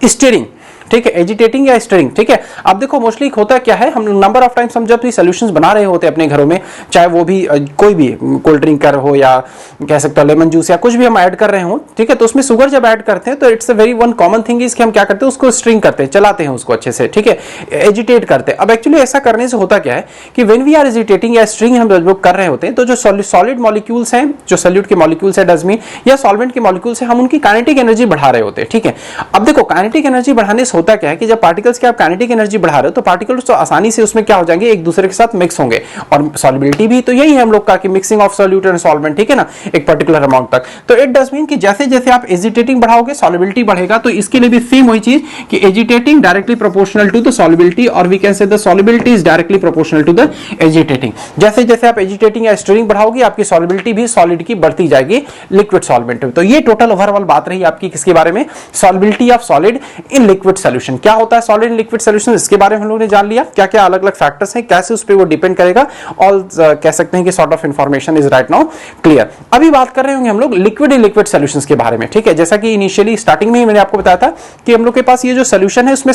स्टीयरिंग, ठीक है, एजिटेटिंग या स्टिरिंग। ठीक है, अब देखो मोस्टली होता क्या है, हम नंबर ऑफ टाइम्स हम जब भी सॉल्यूशंस बना रहे होते हैं अपने घरों में, चाहे वो भी कोई भी कोल्ड ड्रिंक कर हो या कह सकते हो लेमन जूस या कुछ भी हम ऐड कर रहे हो, ठीक है, तो उसमें शुगर जब ऐड करते हैं तो it's a very one common thing is कि हम क्या करते हैं, उसको स्ट्रिंग करते हैं, चलाते हैं उसको अच्छे से, ठीक है, एजिटेट करते हैं। अब एक्चुअली ऐसा करने से होता क्या है कि व्हेन वी आर एजिटेटिंग या स्ट्रिंग हम जब कर रहे होते हैं तो जो सॉलिड मॉलिक्यूल्स हैं, जो सॉल्यूट के मॉलिक्यूल्स है डजमीन या सॉल्वेंट के मॉलिक्यूल्स है, हम उनकी काइनेटिक एनर्जी बढ़ा रहे होते हैं। ठीक है, अब देखो काइनेटिक एनर्जी बढ़ाने से होता क्या है कि जब पार्टिकल्स की आप काइनेटिक एनर्जी बढ़ा रहे हो तो पार्टिकल्स तो आसानी से उसमें क्या हो जाएंगे, एक दूसरे के साथ मिक्स होंगे, और सॉल्युबिलिटी भी तो यही है हम लोग का कि mixing of solute and solvent, ठीक है ना, एक पर्टिकुलर अमाउंट तक। तो इट डज मीन कि जैसे जैसे आप एजिटेटिंग बढ़ाओगे सॉल्युबिलिटी बढ़ेगा, तो इसके लिए भी सेम वही चीज कि agitating directly proportional to the solubility, और we can say the solubility is directly proportional to the agitating. जैसे जैसे आप एजिटेटिंग या स्टिरिंग बढ़ाओगे आपकी सॉल्युबिलिटी भी सॉलिड की बढ़ती जाएगी लिक्विड सॉल्वेंट में। तो ये टोटल ओवरऑल बात रही आपकी किसके बारे में, solubility of solid in liquid solution. क्या होता है सॉलिड इन लिक्विड सॉल्यूशन, इसके बारे में हम लोगों ने जान लिया, क्या क्या अलग अलग फैक्टर्स हैं, कैसे उस पर वो डिपेंड करेगा, ऑल कह सकते हैं कि sort of information is right now clear. अभी बात कर रहे होंगे हम लोग लिक्विड इन लिक्विड सॉल्यूशंस के बारे में। ठीक है, जैसा कि इनिशियली स्टार्टिंग में ही मैंने आपको बताया था कि हम लोग के पास ये जो सोल्यूशन है उसमें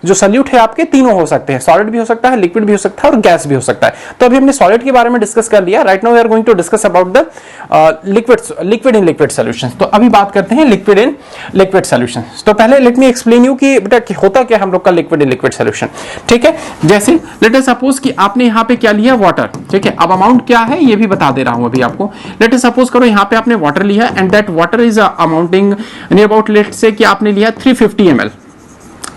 जो सॉल्यूट है आपके तीनों हो सकते हैं, सॉलिड भी हो सकता है, लिक्विड भी हो सकता है और गैस भी हो सकता है। तो अभी हमने सॉलिड के बारे में डिस्कस कर लिया, right now we are going to discuss about the liquid in liquid solutions. तो अभी बात करते हैं लिक्विड इन लिक्विड सॉल्यूशंस। तो पहले लेट मी एक्सप्लेन यू कि बेटा होता क्या हम लोग का लिक्विड इन लिक्विड सॉल्यूशन। ठीक है, जैसे लेट अस सपोज कि आपने यहां पे क्या लिया, वाटर। ठीक है, अब अमाउंट क्या है ये भी बता दे रहा हूं अभी आपको। लेट अस सपोज करो यहां पे आपने वाटर लिया and that water is amounting near about, let say कि आपने लिया 350 ml।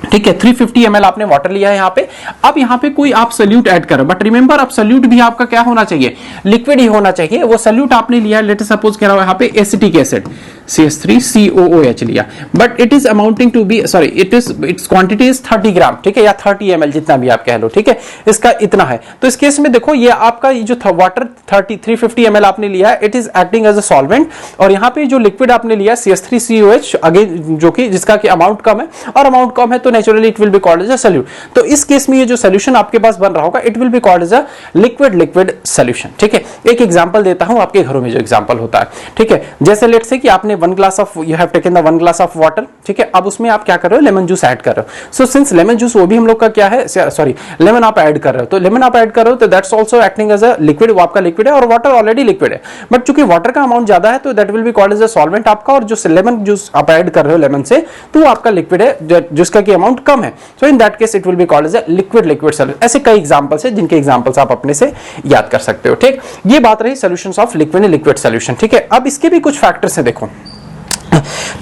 ठीक है, 350 ml आपने वाटर लिया है यहाँ पे। अब यहाँ पे कोई आप सॉल्यूट ऐड करो, बट रिमेंबर अब सॉल्यूट भी आपका क्या होना चाहिए, लिक्विड ही होना चाहिए। वो सॉल्यूट आपने लिया, लेट सपोज कह रहा हूं यहाँ पे एसिटिक एसिड CH3COOH लिया, but it is amounting to be sorry its quantity is 30 gram. ठीक है, या 30 ml जितना भी आप कह लो। ठीक है, इसका इतना है। तो इस केस में देखो ये आपका जो वाटर 350 ml आपने लिया, it is acting as a solvent, और यहाँ पे जो लिक्विड आपने लिया CH3COH अगेन जो कि जिसका कि अमाउंट कम है, और अमाउंट कम है तो naturally it will be called as a solute. तो इस केस में ये जो सॉल्यूशन आपके पास बन रहा होगा it will be called as a liquid solution. ठीक है, एक एग्जांपल देता हूं आपके घरों में जो एग्जांपल होता है। ठीक है, जैसे लेट्स से कि आपने 1 glass of you have taken the 1 glass of water. ठीक है, अब उसमें आप क्या कर रहे हो, लेमन जूस ऐड कर रहे हो। सो सिंस लेमन जूस वो भी हम लोग का क्या है, सॉरी लेमन आप ऐड कर रहे हो, तो लेमन आप ऐड कर रहे हो तो that's also acting as a liquid, वो आपका लिक्विड है और वाटर ऑलरेडी लिक्विड है। बट चूंकि वाटर का अमाउंट ज्यादा है तो that will be called as a solvent आपका, और जो लेमन जूस आप ऐड कर रहे हो लेमन से तो वो आपका लिक्विड है जिसका की अमाउंट कम है। So in that case it will be called as a liquid solution. ऐसे कई एग्जांपल्स है जिनके एग्जांपल्स आप अपने से याद कर सकते हो। ठीक, ये बात रही solutions of liquid in liquid solution. ठीक है, अब इसके भी कुछ फैक्टर्स हैं, देखो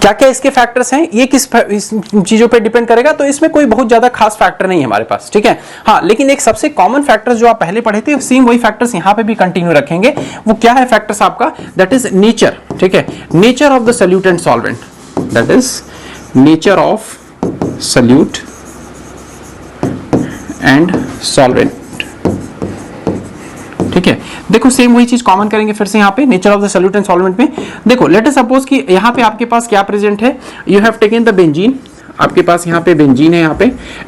क्या क्या इसके फैक्टर्स हैं, ये किस चीजों पे डिपेंड करेगा। तो इसमें कोई बहुत ज्यादा खास फैक्टर नहीं है हमारे पास। ठीक है, हाँ, लेकिन एक सबसे कॉमन फैक्टर जो आप पहले पढ़े थे सेम वही फैक्टर्स यहां पे भी कंटिन्यू रखेंगे। वो क्या है फैक्टर्स आपका, दैट इज नेचर। ठीक है, nature of the solute and solvent, that is nature of solute and solvent. ठीक है, देखो सेम वही चीज कॉमन करेंगे फिर से यहाँ पे nature of the solute and solvent में। देखो लेट अस सपोज कि यहाँ पे आपके पास क्या प्रेजेंट है, you have taken the benzene, आपके पास यहाँ पे बेंजीन है यहाँ पे,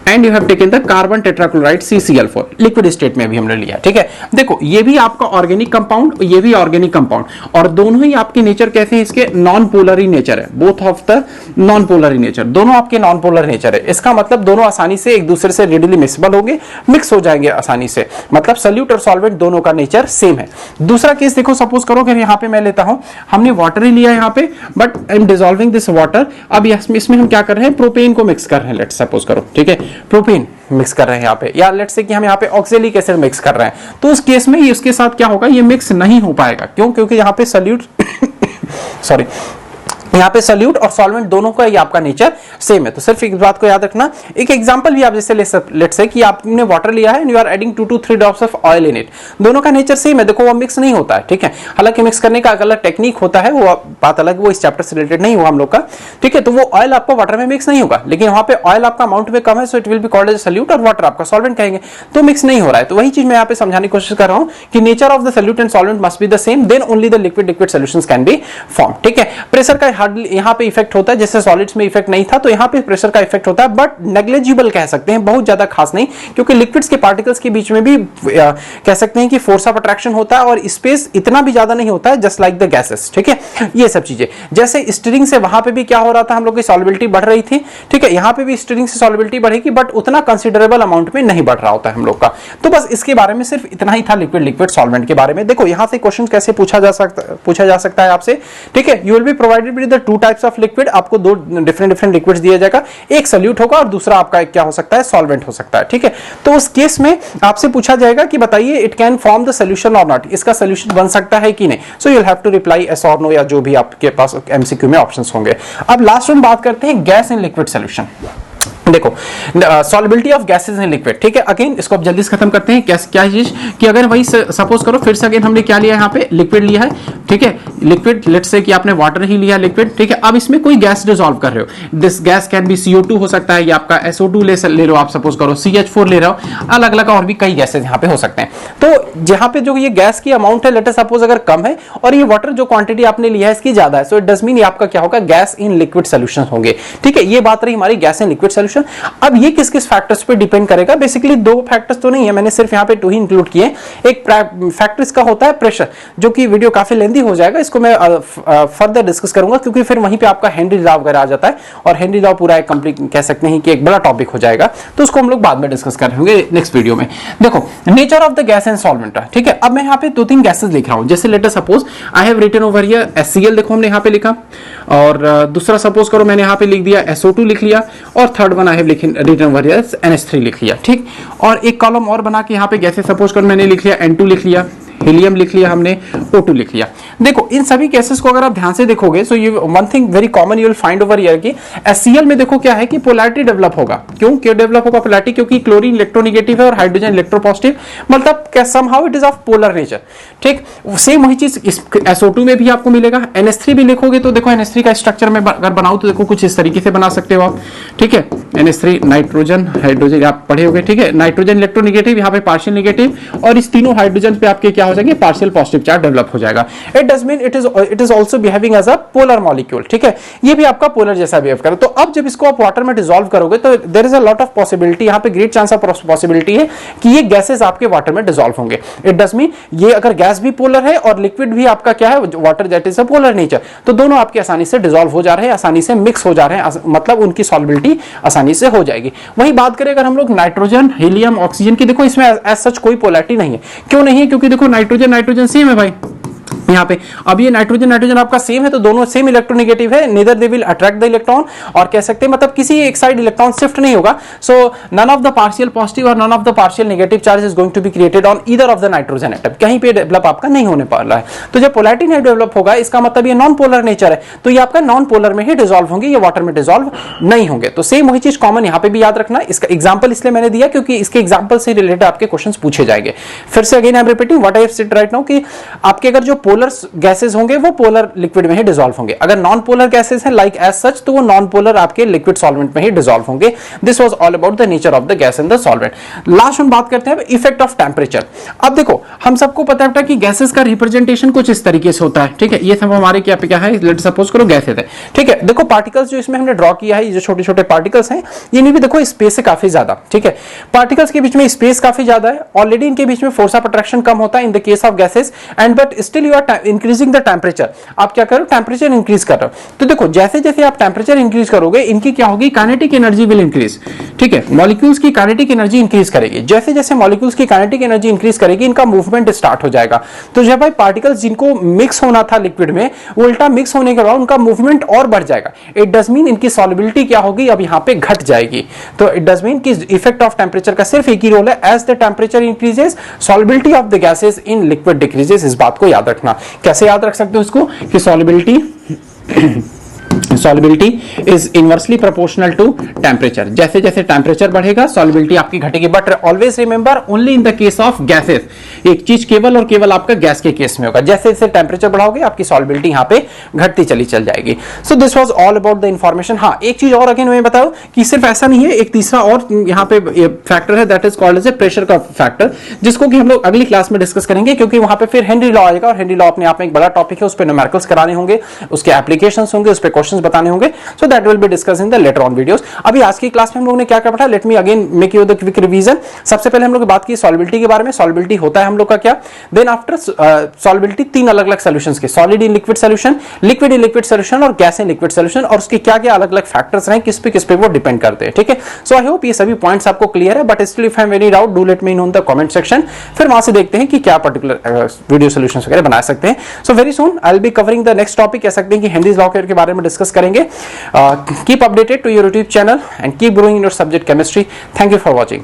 and you have taken the carbon tetrachloride CCl4 liquid state में भी हमने लिया। ठीक है, देखो ये भी आपका ऑर्गेनिक कंपाउंड, ये भी ऑर्गेनिक कंपाउंड, और दोनों ही आपके नेचर कैसे हैं, इसके नॉन पोलर ही नेचर है, both of the non polar he nature, दोनों आपके नॉन पोलर नेचर है। इसका मतलब दोनों आसानी से एक दूसरे से रेडिली मिक्सेबल होंगे, मिक्स हो जाएंगे आसानी से, मतलब सॉल्यूट और सॉल्वेंट दोनों का नेचर सेम है। दूसरा केस देखो, सपोज करो कि यहाँ पे मैं लेता हूं, हमने वाटर ही लिया यहाँ पे, but I am dissolving this water. अब इसमें हम क्या कर रहे हैं, प्रोपेन को मिक्स कर रहे हैं, लेट्स सपोज करो। ठीक है, प्रोपेन मिक्स कर रहे हैं यहाँ पे, या लेट्स से कि हम यहाँ पे ऑक्सैलिक एसिड मिक्स कर रहे हैं। तो उस केस में ये उसके साथ क्या होगा, ये मिक्स नहीं हो पाएगा। क्यों, क्योंकि यहाँ पे सॉल्यूट सॉरी यहाँ पे सॉल्यूट और सॉल्वेंट दोनों का ही आपका नेचर सेम है। तो सिर्फ एक बात को याद रखना। एक एग्जांपल भी आप जैसे लेट्स से कि आपने वाटर लिया है and you are adding 2 to 3 drops of oil in it, दोनों का नेचर सेम है। देखो वो मिक्स नहीं होता है। ठीक है, हालांकि मिक्स करने का अलग टेक्निक होता है, वो बात अलग, वो इस चैप्टर से रिलेटेड नहीं हुआ हम लोग का। ठीक है, तो वो ऑयल आपको वाटर में मिक्स नहीं होगा, लेकिन वहां पे ऑयल आपका अमाउंट में कम है, so it will be called as solute, और वाटर आपका सॉल्वेंट कहेंगे, तो मिक्स नहीं हो रहा है। तो वही चीज मैं यहाँ पे समझाने की कोशिश कर रहा हूँ कि nature of the solute and solvent must be the same, then only the liquid solutions can be form. ठीक है, प्रेशर का हार्डली यहाँ पे इफेक्ट होता है, जैसे सॉलिड्स में इफेक्ट नहीं था, तो यहाँ पे प्रेशर का इफेक्ट होता है, बट नेग्लिजिबल कह सकते हैं, बहुत ज्यादा खास नहीं, क्योंकि लिक्विड्स के पार्टिकल्स के बीच में भी कह सकते हैं कि फोर्स ऑफ अट्रैक्शन होता है और स्पेस इतना भी ज्यादा नहीं होता है, जस्ट लाइक द गैसेस। ठीक है, ये सब चीजें जैसे स्टीयरिंग से वहां पे भी क्या हो रहा था, हम लोग की सॉल्युबिलिटी बढ़ रही थी। ठीक है, यहाँ पे भी स्टीयरिंग से सॉल्युबिलिटी बढ़ेगी, बट उतना कंसिडरेबल अमाउंट में नहीं बढ़ रहा होता है हम लोग का। तो बस इसके बारे में सिर्फ इतना ही था लिक्विड लिक्विड सॉल्वेंट के बारे में। देखो यहाँ से क्वेश्चन कैसे पूछा जा सकता है आपसे। ठीक है, you will be provided with the two types of liquid, आपको दो डिफरेंट लिक्विड्स दिया जाएगा, एक सॉल्यूट होगा और दूसरा आपका क्या हो सकता है, सॉल्वेंट हो सकता है। ठीक है, तो उस केस में आपसे पूछा जाएगा कि बताइए it can form the solution और नॉट, इसका सोल्यूशन बन सकता है कि नहीं। So you will have to reply yes और नो, या जो भी आपके पास एमसीक्यू में ऑप्शंस होंगे। अब लास्ट में बात करते हैं गैस इन लिक्विड सोल्यूशन। देखो solubility of gases in liquid. ठीक है, अगेन इसको अब जल्दी से खत्म करते हैं। क्या चीज कि अगर वही सपोज करो फिर से अगेन हमने क्या लिया, यहाँ पे लिक्विड लिया है। ठीक है, लिक्विड, लेट्स से कि आपने वाटर ही लिया लिक्विड। ठीक है, अब इसमें कोई गैस डिसॉल्व कर रहे हो, this gas can be CO2 हो सकता है, या आपका SO2 ले रहे हो आप, सपोज करो CH4 ले रहे हो, अलग अलग और भी कई गैसेस यहाँ पे हो सकते हैं। तो जहाँ पे जो ये गैस की अमाउंट है, लेट अस सपोज अगर कम है और ये वाटर जो क्वांटिटी आपने लिया है इसकी ज्यादा है, सो इट डज मीन आपका क्या होगा, गैस इन लिक्विड सोल्यूशन होंगे। ठीक है, ये बात रही हमारी गैस इन लिक्विड सोल्यूशन। अब ये किस किस फैक्टर्स पे डिपेंड करेगा, बेसिकली दो फैक्टर्स तो नहीं है, मैंने सिर्फ यहाँ पे टू ही इंक्लूड किए। एक फैक्टर इसका होता है प्रेशर, जो कि वीडियो काफी लेंथी हो जाएगा, इसको मैं फर्दर डिस्कस करूंगा, क्योंकि फिर वहीं पे आपका हेनरी लॉ वगैरह आ जाता है, और हेनरी लॉ पूरा एक कंप्लीट कह सकते हैं कि एक बड़ा टॉपिक हो जाएगा, तो उसको हम लोग बाद में डिस्कस करेंगे नेक्स्ट वीडियो में। देखो nature of the gas and solvent. ठीक है, अब मैं यहाँ पे दो तीन गैसेस लिख रहा हूँ, जैसे let us suppose I have written over here HCl, देखो हमने यहाँ पे लिखा, और दूसरा सपोज करो मैंने यहाँ पे लिख दिया SO2 लिख लिया, और third one I have written over here NH3 लिख लिया। ठीक, और एक कॉलम और बना के यहाँ पे गैसेस सपोज कर मैंने लिख लिया N2 लिख लिया, हीलियम लिख लिया हमने, O2 लिख लिया। देखो इन सभी केसेस को अगर आप ध्यान से देखोगे, so you one thing very common you will find over here कि HCl में देखो क्या है कि पोलैरिटी डेवलप होगा। क्यों डेवलप होगा पोलैरिटी, क्योंकि क्लोरीन इलेक्ट्रोनेगेटिव है और हाइड्रोजन इलेक्ट्रोपॉजिटिव, मतलब somehow it is of polar nature. ठीक, सेम वही चीज इस SO2 में भी आपको मिलेगा। NH3 भी लिखोगे तो देखो NH3 का स्ट्रक्चर में अगर बनाओ तो देखो कुछ इस तरीके से बना सकते हो आप। ठीक है, NH3 नाइट्रोजन हाइड्रोजन आप पढ़े होगे। ठीक है, नाइट्रोजन इलेक्ट्रोनेगेटिव, यहाँ पे पार्शियल नेगेटिव, और इस तीनों हाइड्रोजन पे आपके क्या हो जाएंगे, पार्शियल पॉजिटिव चार्ज डेवलप हो जाएगा। It does mean it is also behaving as a polar molecule. ठीक है, ये भी आपका पोलर जैसा बिहेव करे। तो अब जब इसको आप वाटर में डिसॉल्व करोगे तो there is a lot of possibility, यहाँ पे ग्रेट चांस ऑफ पॉसिबिलिटी है कि ये गैसेस आपके वाटर में डिसॉल्व होंगे। इट डज मीन ये अगर गैस भी पोलर है और लिक्विड भी आपका क्या है, water that is a polar nature, तो दोनों आपके आसानी से डिसॉल्व हो जा रहे हैं, आसानी से मिक्स हो जा रहे हैं, मतलब उनकी सॉल्युबिलिटी आसानी से हो जाएगी। वही बात करें अगर हम लोग नाइट्रोजन, हीलियम, ऑक्सीजन की, देखो इसमें एज सच कोई पोलैरिटी नहीं है। क्यों नहीं है, क्योंकि देखो नाइट्रोजन सेम है भाई यहाँ पे। अब ये नाइट्रोजन आपका सेम है, तो दोनों सेम इलेक्ट्रोनेगेटिव है, neither they will attract the electron, और कह सकते हैं मतलब किसी एक साइड इलेक्ट्रॉन शिफ्ट नहीं होगा। So none of the partial positive और none of the partial negative charge is going to be created on either of the nitrogen atom, कहीं पे डेवलप आपका नहीं होने वाला है। तो जब पोलैरिटी नहीं डेवलप होगा, इसका मतलब ये नॉन पोलर नेचर है, तो ये आपका नॉन पोलर में ही डिसॉल्व होंगे, ये वाटर में डिसॉल्व नहीं होंगे। तो सेम वही चीज कॉमन यहाँ पे भी याद रखना। इसका एग्जाम्पल इसलिए मैंने दिया क्योंकि इसके एग्जाम्पल से रिलेटेड आपके क्वेश्चन पूछे जाएंगे। फिर से again I am repeating what I have said right now कि आपके अगर जो पोलर गैसेस होंगे वो पोलर लिक्विड में ही डिसॉल्व होंगे, अगर नॉन पोलर गैसेस हैं लाइक एज सच, तो वो नॉन पोलर आपके लिक्विड सॉल्वेंट में ही डिसॉल्व होंगे। This was all about the nature of the gas and the solvent. Last हम बात करते हैं इफेक्ट ऑफ टेंपरेचर। अब देखो हम सबको पता है कि गैसेस का रिप्रेजेंटेशन कुछ इस तरीके से होता है। ठीक है, ये सब हमारे क्या है, लेट सपोज करो गैसेस है। ठीक है, देखो पार्टिकल्स जो इसमें हमने ड्रॉ किया है, ये जो छोटे छोटे पार्टिकल्स हैं, ये भी देखो स्पेस से काफी ज्यादा। ठीक है, पार्टिकल्स के बीच में स्पेस काफी ज्यादा है, ऑलरेडी इनके बीच में फोर्स ऑफ अट्रैक्शन कम होता है in the case of gases, and but still you are increasing the temperature. आप क्या करो, टेंपरेचर इंक्रीज कर रहे हो। तो देखो जैसे जैसे आप टेंपरेचर इंक्रीज करोगे, इनकी क्या होगी, काइनेटिक एनर्जी विल इंक्रीज। ठीक है, मॉलिक्यूल्स की काइनेटिक एनर्जी इंक्रीज करेगी। जैसे जैसे मॉलिक्यूल्स की काइनेटिक एनर्जी इंक्रीज करेगी, इनका मूवमेंट स्टार्ट हो जाएगा। तो जब भाई पार्टिकल्स जिनको मिक्स होना था लिक्विड में, वो उल्टा मिक्स होने के बाद उनका मूवमेंट और बढ़ जाएगा। इट डज मीन इनकी सॉल्युबिलिटी क्या होगी, अब यहाँ पे घट जाएगी। तो इट डज मीन कि इफेक्ट ऑफ टेंपरेचर का सिर्फ एक ही रोल है, as the temperature increases solubility of the gases in liquid decreases. इस बात को याद रखना। कैसे याद रख सकते हो इसको कि solubility is inversely proportional to temperature. जैसे जैसे टेम्परेचर बढ़ेगा सॉल्युबिलिटी आपकी घटेगी, but always remember only in the case of gases. एक चीज केवल और केवल आपका गैस के केस में होगा, जैसे जैसे टेम्परेचर बढ़ाओगे आपकी सॉल्युबिलिटी यहां पे घटती चली चल जाएगी। So this was all about the information. हाँ, एक चीज और अगेन मैं बताऊं कि सिर्फ ऐसा नहीं है, एक तीसरा और यहां पे फैक्टर है, that is called as a pressure का फैक्टर, जिसको कि हम लोग अगली क्लास में डिस्कस करेंगे, क्योंकि वहां पे फिर हेनरी लॉ आएगा, और हेनरी लॉ अपने आप में एक बड़ा टॉपिक है, उस पर न्यूमेरिकल्स कराने होंगे, उसके एप्लीकेशंस होंगे, उस पर क्वेश्चंस बताने होंगे। So that will be discuss in the later on videos. अभी आज की क्लास में हम लोगों ने क्या क्या पढ़ा, let me again make you the quick revision. सबसे पहले हम लोग बात की सॉल्युबिलिटी के बारे में। सॉल्युबिलिटी होता है हम लोग का क्या, देन आफ्टर सॉल्युबिलिटी तीन अलग अलग सॉल्यूशंस के, solid in liquid solution, liquid in liquid solution और गैस इन लिक्विड सॉल्यूशन, और उसके क्या क्या अलग अलग फैक्टर्स हैं, किस पे वो डिपेंड करते हैं। ठीक है, सो आई होप ये सभी पॉइंट्स आपको क्लियर है, but still if I am any doubt do let me know in the comment section. फिर वहां से देखते हैं कि क्या पर्टिकुलर वीडियो सॉल्यूशंस वगैरह बना सकते हैं। So very soon I will be covering the next topic, कह सकते हैं कि हेनरीज लॉ के बारे में डिस्कस करेंगे। Keep updated to your YouTube channel and keep growing in your subject chemistry. Thank you for watching.